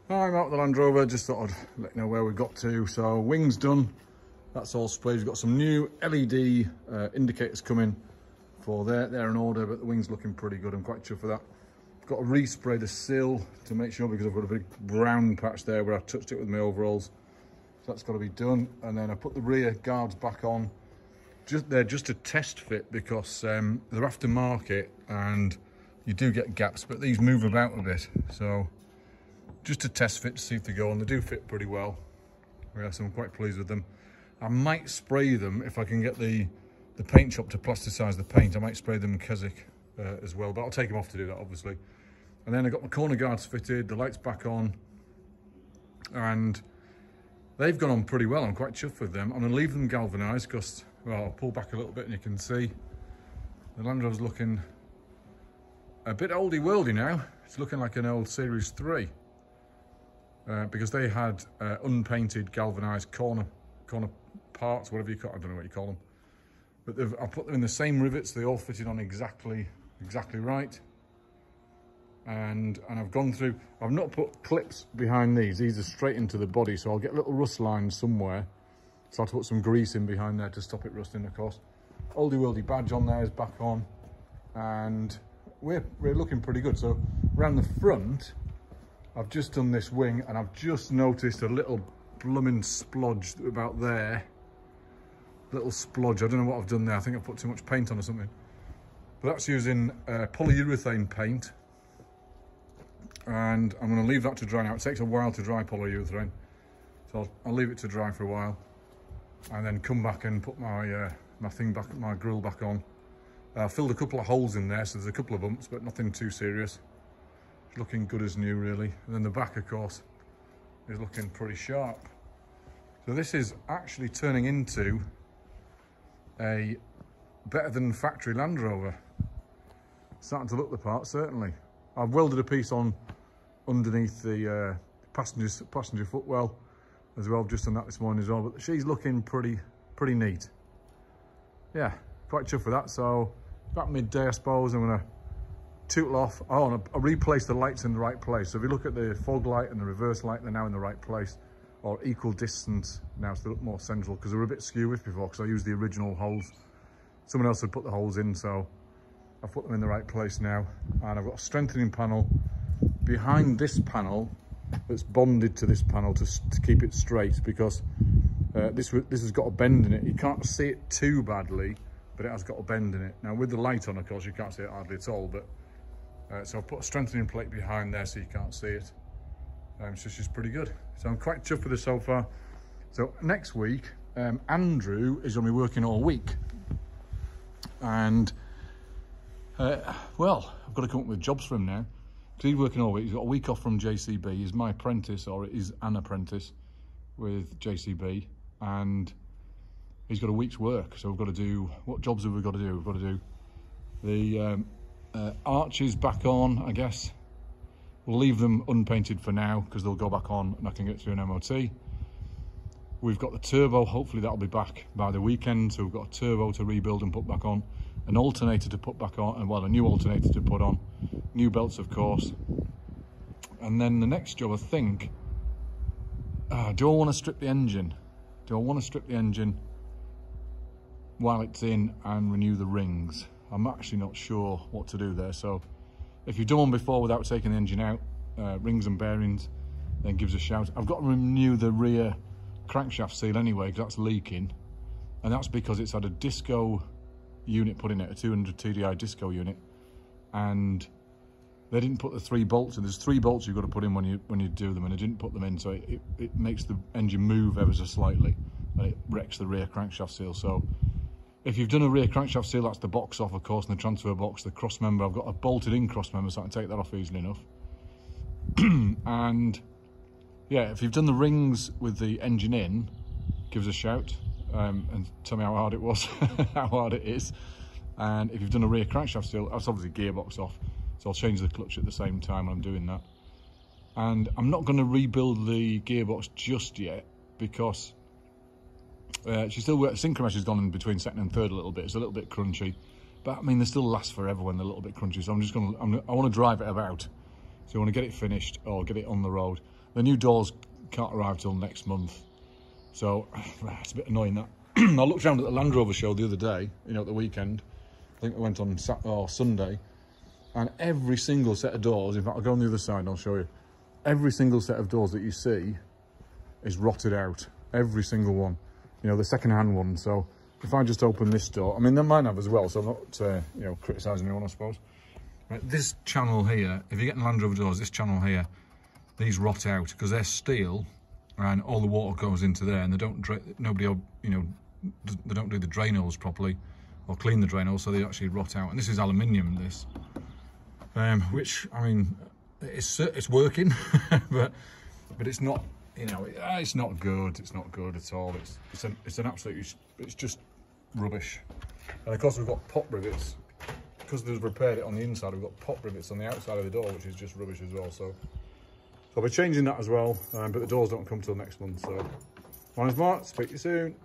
I'm out with the Land Rover, just thought I'd let you know where we got to. So wings done, that's all sprayed. We've got some new LED indicators coming for they're in order, but the wing's looking pretty good. I'm quite chuffed for that. I've got to respray the sill to make sure, because I've got a big brown patch there where I touched it with my overalls. So that's got to be done. And then I put the rear guards back on. They're just a test fit because they're aftermarket and you do get gaps, but these move about a bit. So just a test fit to see if they go on. They do fit pretty well. Yeah, so I'm quite pleased with them. I might spray them if I can get the paint shop to plasticise the paint. I might spray them Keswick as well, but I'll take them off to do that, obviously. And then I got my corner guards fitted, the lights back on, and they've gone on pretty well. I'm quite chuffed with them. I'm going to leave them galvanised because, well, I'll pull back a little bit and you can see the Land Rover's looking a bit oldie-worldy now. It's looking like an old Series 3 because they had unpainted galvanised corner parts, whatever you call, I don't know what you call them. But I put them in the same rivets. They all fitted on exactly right. And I've gone through, I've not put clips behind these are straight into the body, so I'll get little rust lines somewhere. So I'll put some grease in behind there to stop it rusting, of course. Oldie worldy badge on there is back on, and we're looking pretty good. So around the front, I've just done this wing, and I've just noticed a little blooming splodge about there. Little splodge, I don't know what I've done there. I think I've put too much paint on or something. But that's using polyurethane paint. And I'm going to leave that to dry now. It takes a while to dry polyurethane, so I'll leave it to dry for a while, and then come back and put my my grill back on. I filled a couple of holes in there, so there's a couple of bumps, but nothing too serious. It's looking good as new, really. And then the back, of course, is looking pretty sharp. So this is actually turning into a better than factory Land Rover. Starting to look the part, certainly. I've welded a piece on underneath the passenger footwell as well. I've just done that this morning as well, but she's looking pretty neat. Yeah, quite chuffed with that. So about midday, I suppose, I'm gonna tootle off. Oh, and I replaced the lights in the right place. So if you look at the fog light and the reverse light, they're now in the right place, or equal distance now, so they look more central, because they were a bit skewish before because I used the original holes. Someone else had put the holes in, so I've put them in the right place now. And I've got a strengthening panel behind this panel that's bonded to this panel to keep it straight, because this has got a bend in it. You can't see it too badly, but it has got a bend in it. Now with the light on, of course, you can't see it hardly at all, but so I've put a strengthening plate behind there so you can't see it. So she's pretty good. So I'm quite chuffed with this so far. So next week, Andrew is going to be working all week. And well, I've got to come up with jobs for him now, because he's working all week. He's got a week off from JCB. He's my apprentice, or is an apprentice with JCB, and he's got a week's work. So we've got to do, what jobs have we got to do? We've got to do the arches back on, I guess. We'll leave them unpainted for now because they'll go back on and I can get through an MOT. We've got the turbo, hopefully that'll be back by the weekend. So we've got a turbo to rebuild and put back on, an alternator to put back on, and well, a new alternator to put on, new belts, of course. And then the next job, I think, do I want to strip the engine? Do I want to strip the engine while it's in and renew the rings? I'm actually not sure what to do there. So if you've done one before without taking the engine out, rings and bearings, then give us a shout. I've got to renew the rear crankshaft seal anyway, because that's leaking, and that's because it's had a disco unit put in it, a 200 TDI disco unit, and they didn't put the 3 bolts in. There's 3 bolts you've got to put in when you do them, and they didn't put them in, so it makes the engine move ever so slightly, and it wrecks the rear crankshaft seal. So if you've done a rear crankshaft seal, that's the box off, of course, and the transfer box, the cross member. I've got a bolted in cross member, so I can take that off easily enough. And yeah, if you've done the rings with the engine in, give us a shout and tell me how hard it was, how hard it is. And if you've done a rear crankshaft seal, that's obviously gearbox off, so I'll change the clutch at the same time when I'm doing that. And I'm not going to rebuild the gearbox just yet, because she still works. Synchromesh has gone in between second and third a little bit. It's a little bit crunchy, but I mean, they still last forever when they're a little bit crunchy. So I want to drive it about So you want to get it finished or get it on the road. The new doors can't arrive till next month. So it's a bit annoying that. I looked around at the LandRover show the other day, you know, at the weekend. I think I went on Sunday. And every single set of doors, in fact, I'll go on the other side and I'll show you. Every single set of doors that you see is rotted out. Every single one. You know, the second-hand one. So if I just open this door, I mean, they might have as well, so I'm not, you know, criticising anyone, I suppose. Right, this channel here, if you're getting LandRover doors, this channel here, these rot out because they're steel, and all the water goes into there, and they don't, nobody, you know, they don't do the drain holes properly or clean the drain holes, so they actually rot out. And this is aluminium, this, which, I mean, it's working, but it's not, you know, it's not good. It's not good at all. It's an absolute, it's just rubbish. And of course we've got pop rivets because they've repaired it on the inside. We've got pop rivets on the outside of the door, which is just rubbish as well. So I'll be changing that as well. But the doors don't come till next month. So my name's Mark. Speak to you soon.